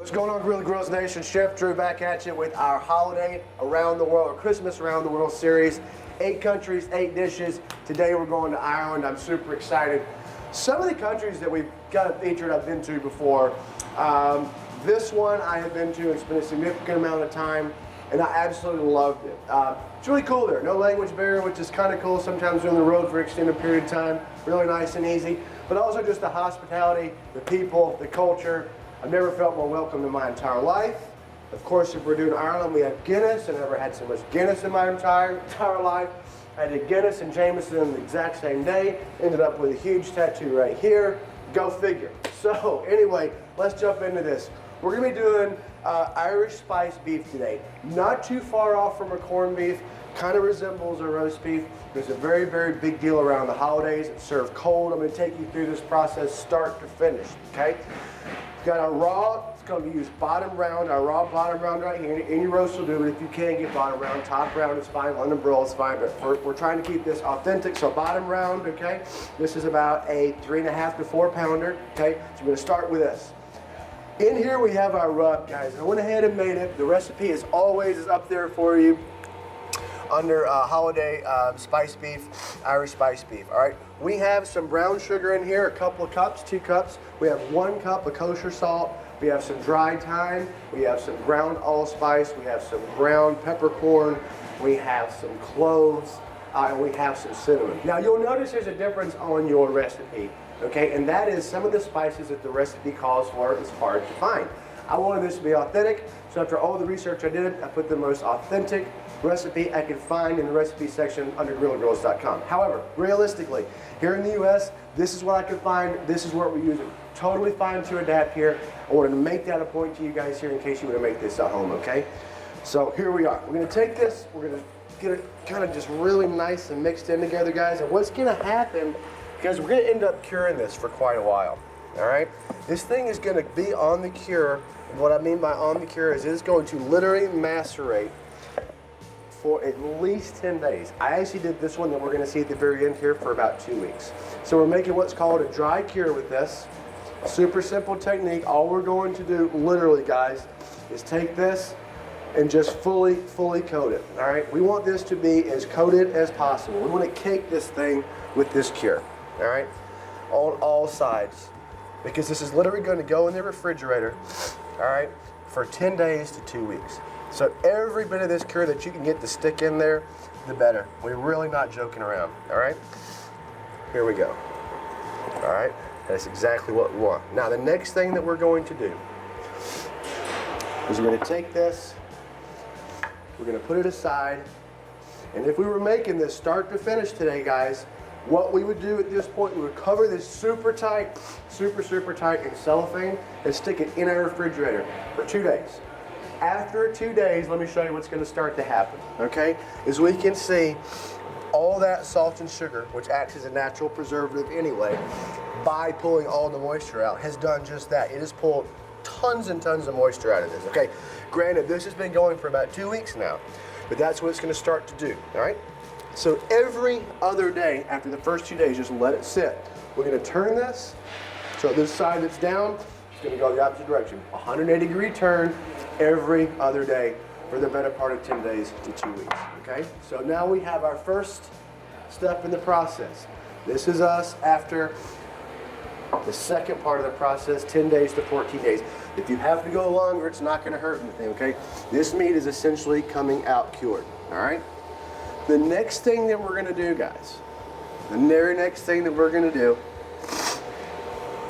What's going on, Grilla Grills Nation? Chef Drew back at you with our holiday around the world, or Christmas around the world series. 8 countries, 8 dishes. Today we're going to Ireland. I'm super excited. Some of the countries that we've got featured I've been to before. This one I have been to and spent a significant amount of time, and I absolutely loved it. It's really cool there. No language barrier, which is kind of cool. Sometimes you're on the road for an extended period of time. Really nice and easy. But also just the hospitality, the people, the culture. I've never felt more welcome in my entire life. Of course, if we're doing Ireland, we have Guinness. I've never had so much Guinness in my entire life. I did Guinness and Jameson the exact same day. Ended up with a huge tattoo right here. Go figure. So anyway, let's jump into this. We're gonna be doing Irish spice beef today. Not too far off from a corned beef. Kind of resembles a roast beef. It's a very, very big deal around the holidays. It's served cold. I'm gonna take you through this process start to finish, okay? Got our raw, it's going to be used bottom round, our raw bottom round right here. Any roast will do, but if you can get bottom round, top round is fine, London broil is fine, but we're trying to keep this authentic, so bottom round, okay? This is about a 3.5 to 4 pounder, okay? So we're going to start with this. In here we have our rub, guys. I went ahead and made it. The recipe is always up there for you under holiday spice beef, Irish spice beef, all right? We have some brown sugar in here, a couple of cups, 2 cups. We have 1 cup of kosher salt. We have some dried thyme. We have some ground allspice. We have some ground peppercorn. We have some cloves, and we have some cinnamon. Now you'll notice there's a difference on your recipe, okay? And that is some of the spices that the recipe calls for is hard to find. I wanted this to be authentic, so after all the research I did, I put the most authentic recipe I could find in the recipe section under GrillaGrills.com. However, realistically, here in the US, this is what I could find, this is what we use it. Totally fine to adapt here. I wanted to make that a point to you guys here in case you want to make this at home, okay? So here we are. We're going to take this, we're going to get it kind of just really nice and mixed in together, guys. And what's going to happen, because we're going to end up curing this for quite a while, all right? This thing is going to be on the cure. What I mean by on the cure is it's going to literally macerate for at least 10 days. I actually did this one that we're gonna see at the very end here for about 2 weeks. So we're making what's called a dry cure with this. Super simple technique. All we're going to do, literally guys, is take this and just fully coat it, all right? We want this to be as coated as possible. We wanna cake this thing with this cure, all right? On all sides. Because this is literally gonna go in the refrigerator, all right, for 10 days to 2 weeks. So every bit of this cure that you can get to stick in there, the better. We're really not joking around, all right? Here we go, all right? That's exactly what we want. Now the next thing that we're going to do is we're gonna take this, we're gonna put it aside, and if we were making this start to finish today, guys, what we would do at this point, we would cover this super tight in cellophane and stick it in our refrigerator for 2 days. After 2 days, let me show you what's going to start to happen, okay? As we can see, all that salt and sugar, which acts as a natural preservative anyway, by pulling all the moisture out, has done just that. It has pulled tons and tons of moisture out of this, okay? Granted, this has been going for about 2 weeks now, but that's what it's going to start to do, all right? So every other day, after the first 2 days, just let it sit. We're going to turn this, so this side that's down, it's going to go the opposite direction. 180-degree turn every other day for the better part of 10 days to 2 weeks, okay? So now we have our first step in the process. This is us after the second part of the process, 10 days to 14 days. If you have to go longer, it's not going to hurt anything, okay? This meat is essentially coming out cured, all right? The next thing that we're going to do, guys, the very next thing that we're going to do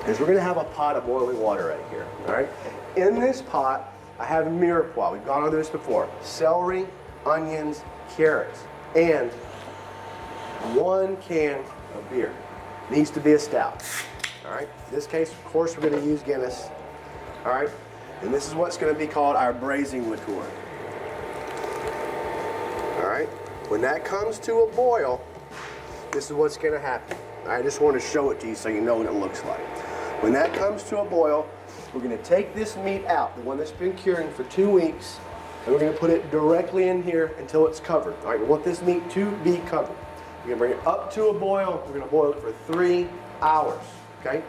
is we're going to have a pot of boiling water right here, all right? In this pot, I have mirepoix. We've gone over this before. Celery, onions, carrots, and 1 can of beer. Needs to be a stout, all right? In this case, of course, we're going to use Guinness, all right? And this is what's going to be called our braising liqueur, all right? When that comes to a boil, this is what's going to happen. I just want to show it to you so you know what it looks like. When that comes to a boil, we're going to take this meat out, the one that's been curing for 2 weeks, and we're going to put it directly in here until it's covered. All right, we want this meat to be covered. We're going to bring it up to a boil. We're going to boil it for 3 hours, okay?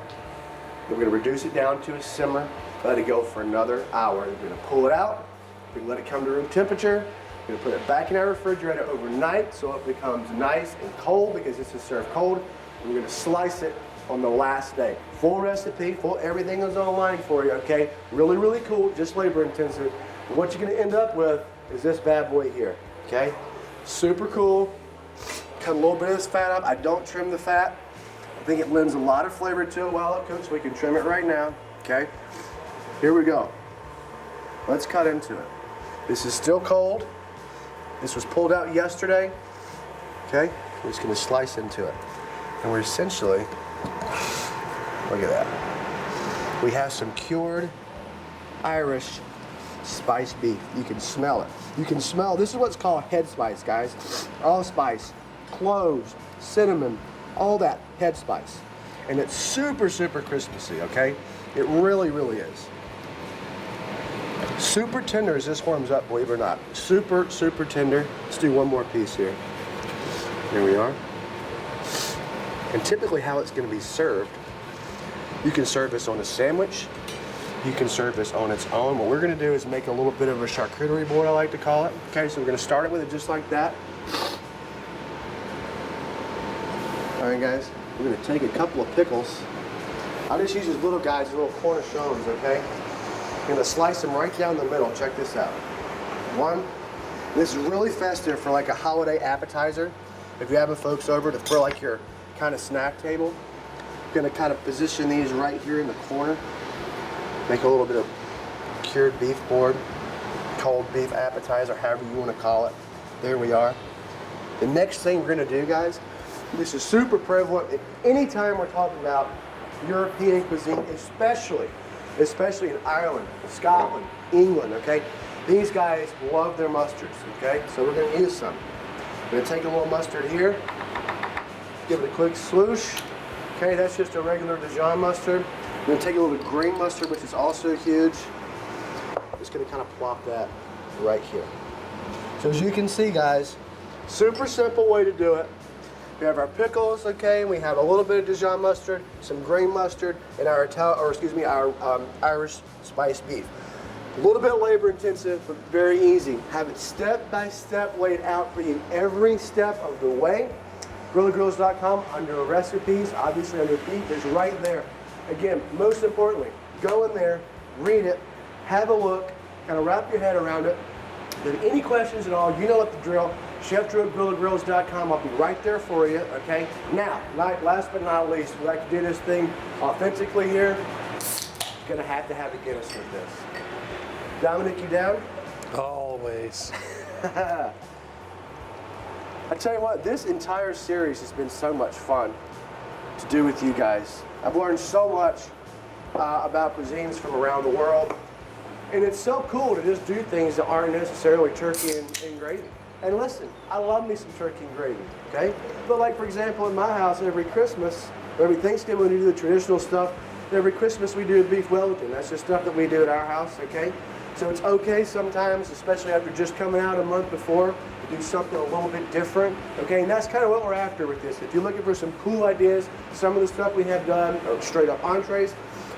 We're going to reduce it down to a simmer, let it go for another hour. We're going to pull it out, we're going to let it come to room temperature, we're going to put it back in our refrigerator overnight so it becomes nice and cold because this is served cold. And we're going to slice it on the last day. Full recipe, full everything is online for you, okay? Really, really cool, just labor intensive. And what you're going to end up with is this bad boy here, okay? Super cool. Cut a little bit of this fat up. I don't trim the fat. I think it lends a lot of flavor to it while it cooks. We can trim it right now, okay? Here we go. Let's cut into it. This is still cold. This was pulled out yesterday, okay? We're just gonna slice into it. And we're essentially, look at that. We have some cured Irish spiced beef. You can smell it. You can smell, this is what's called head spice, guys. Allspice, cloves, cinnamon, all that head spice. And it's super, super Christmassy, okay? It really, really is. Super tender as this warms up, believe it or not. Super, super tender. Let's do one more piece here. Here we are. And typically how it's going to be served, you can serve this on a sandwich. You can serve this on its own. What we're going to do is make a little bit of a charcuterie board, I like to call it. Okay, so we're going to start it with it just like that. All right, guys, we're going to take a couple of pickles. I'll just use these little guys, these little cornichons, okay? I'm going to slice them right down the middle. Check this out. One. This is really festive for like a holiday appetizer. If you're having folks over for like your kind of snack table, I'm going to kind of position these right here in the corner. Make a little bit of cured beef board, cold beef appetizer, however you want to call it. There we are. The next thing we're going to do, guys, this is super prevalent at any time we're talking about European cuisine, especially in Ireland, Scotland, England, okay? These guys love their mustards, okay? So we're gonna use some. We're gonna take a little mustard here, give it a quick swoosh. Okay, that's just a regular Dijon mustard. We're gonna take a little bit of green mustard, which is also huge. Just gonna kind of plop that right here. So as you can see, guys, super simple way to do it. We have our pickles, okay, and we have a little bit of Dijon mustard, some green mustard, and our Irish spiced beef. A little bit labor intensive, but very easy. Have it step by step laid out for you every step of the way. GrillaGrills.com under recipes, obviously under beef, is right there. Again, most importantly, go in there, read it, have a look, kind of wrap your head around it. If you have any questions at all, you know what the drill. Chef Drew at GrillaGrills.com. I'll be right there for you, okay? Now, last but not least, we like to do this thing authentically here. Gonna have to have a Guinness with this. Dominic, you down? Always. I tell you what, this entire series has been so much fun to do with you guys. I've learned so much about cuisines from around the world. And it's so cool to just do things that aren't necessarily turkey and gravy. And listen, I love me some turkey and gravy, okay? But like, for example, in my house, every Christmas, or every Thanksgiving, we do the traditional stuff. Every Christmas, we do a beef Wellington. That's just stuff that we do at our house, okay? So it's okay sometimes, especially after just coming out a month before, to do something a little bit different, okay? And that's kind of what we're after with this. If you're looking for some cool ideas, some of the stuff we have done are straight up entrees.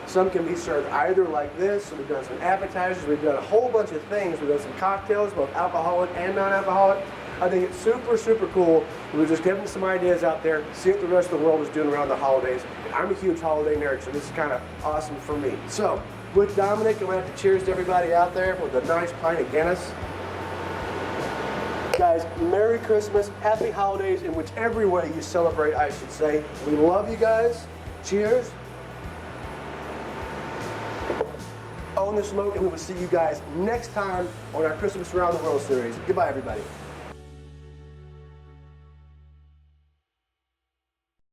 Some can be served either like this, so we've done some appetizers, we've done a whole bunch of things. We've done some cocktails, both alcoholic and non-alcoholic. I think it's super, super cool. We're just giving some ideas out there, see what the rest of the world is doing around the holidays. I'm a huge holiday nerd, so this is kind of awesome for me. So, with Dominic, I'm going to have to cheers to everybody out there with a nice pint of Guinness. Guys, Merry Christmas, Happy Holidays, in whichever way you celebrate, I should say. We love you guys. Cheers. Own the smoke, and we will see you guys next time on our Christmas Around the World series. Goodbye, everybody.